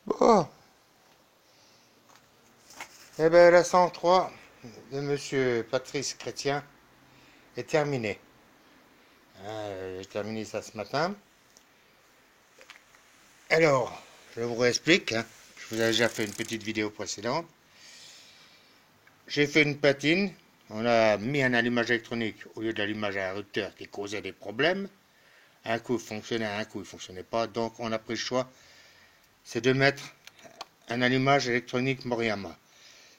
Bon, eh bien la 103 de Monsieur Patrice Chrétien est terminée. J'ai terminé ça ce matin. Alors, je vous réexplique, hein. Je vous ai déjà fait une petite vidéo précédente. J'ai fait une patine. On a mis un allumage électronique au lieu de l'allumage à rupteur qui causait des problèmes. Un coup il fonctionnait, un coup il ne fonctionnait pas. Donc on a pris le choix, c'est de mettre un allumage électronique Moriyama.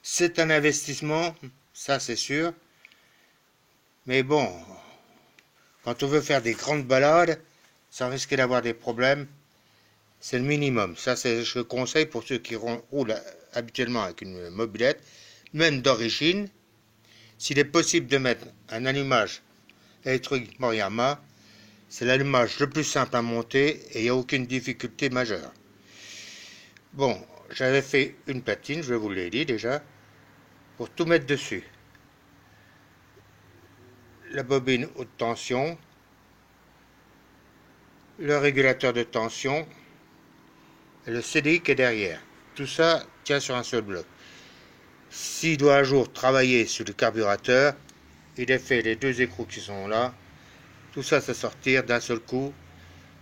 C'est un investissement, ça c'est sûr. Mais bon, quand on veut faire des grandes balades, sans risquer d'avoir des problèmes, c'est le minimum. Ça, c'est je conseille pour ceux qui roulent habituellement avec une mobilette, même d'origine. S'il est possible de mettre un allumage électronique Moriyama, c'est l'allumage le plus simple à monter et il n'y a aucune difficulté majeure. Bon, j'avais fait une platine, je vous l'ai dit déjà, pour tout mettre dessus. La bobine haute tension, le régulateur de tension, et le CDI qui est derrière. Tout ça tient sur un seul bloc. S'il doit un jour travailler sur le carburateur, il est fait les deux écrous qui sont là. Tout ça, c'est sortir d'un seul coup.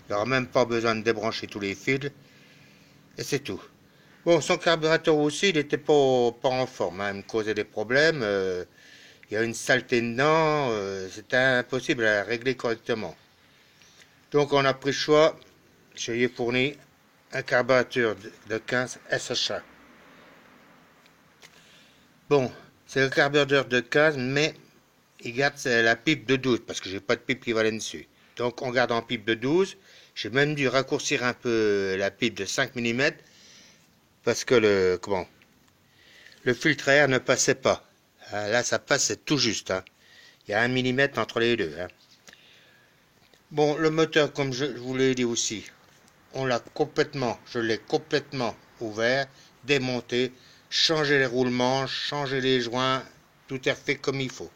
Il n'aura même pas besoin de débrancher tous les fils. Et c'est tout. Bon, son carburateur aussi, il n'était pas en forme. Hein. Il me causait des problèmes. Il y a une saleté dedans. C'était impossible à régler correctement. Donc on a pris le choix. Je lui ai fourni un carburateur de 15 SHA. Bon, c'est le carburateur de 15, mais il garde la pipe de 12, parce que j'ai pas de pipe qui va là-dessus. Donc on garde en pipe de 12. J'ai même dû raccourcir un peu la pipe de 5 mm, parce que le filtre à air ne passait pas. Là, ça passe, c'est tout juste. Hein. Il y a 1 mm entre les deux. Hein. Bon, le moteur, comme je vous l'ai dit aussi, je l'ai complètement ouvert, démonté, changé les roulements, changé les joints, tout est fait comme il faut.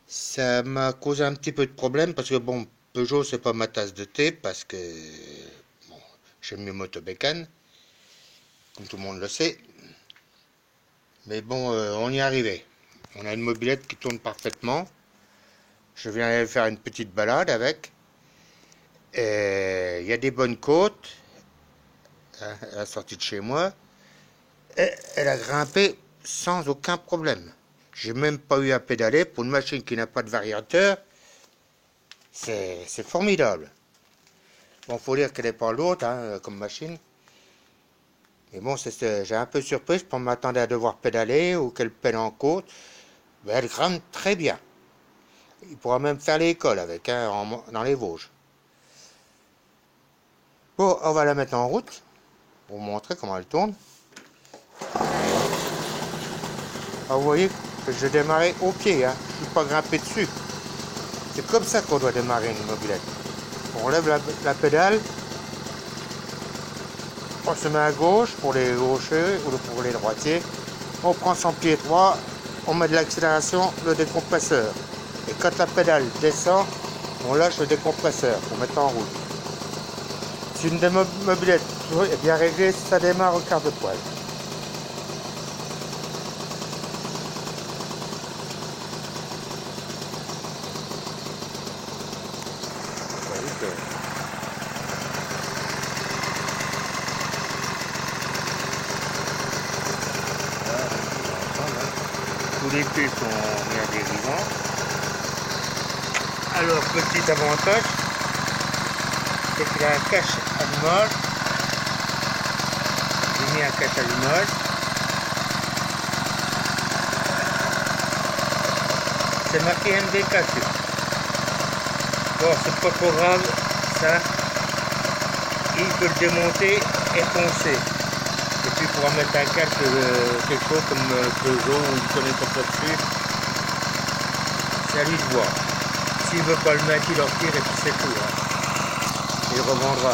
Ça m'a causé un petit peu de problème parce que bon, Peugeot c'est pas ma tasse de thé parce que bon, j'aime mieux Motobécane, comme tout le monde le sait. Mais bon, on y est arrivé. On a une mobilette qui tourne parfaitement. Je viens aller faire une petite balade avec. Il y a des bonnes côtes. Hein, à la sortie de chez moi. Et elle a grimpé sans aucun problème. J'ai même pas eu à pédaler pour une machine qui n'a pas de variateur. C'est formidable. Bon, faut dire qu'elle n'est pas lourde hein, comme machine. Mais bon, j'ai un peu surpris. Je m'attendais à devoir pédaler ou qu'elle peine en côte. Mais elle grimpe très bien. Il pourra même faire l'école avec, hein, dans les Vosges. Bon, on va la mettre en route pour vous montrer comment elle tourne. Ah, vous voyez que je démarrais au pied, hein. Je ne suis pas grimpé dessus. C'est comme ça qu'on doit démarrer une mobilette. On lève la pédale, on se met à gauche pour les gauchers ou pour les droitiers. On prend son pied droit, on met de l'accélération, le décompresseur. Et quand la pédale descend, on lâche le décompresseur pour mettre en route. Si une des mobilettes est bien réglée, ça démarre au quart de poil. Tous les puits sont mis à dérivant. Alors, petit avantage, c'est qu'il a un cache allumage. J'ai mis un cache allumage. C'est marqué MDK dessus. Bon, c'est pas trop grave, ça. Il peut le démonter et poncer. Et puis il pourra mettre un casque, quelque chose comme Peugeot ou une connerie comme ça dessus. C'est à lui de voir. S'il ne veut pas le mettre, il en retire et puis c'est tout. Hein. Il revendra.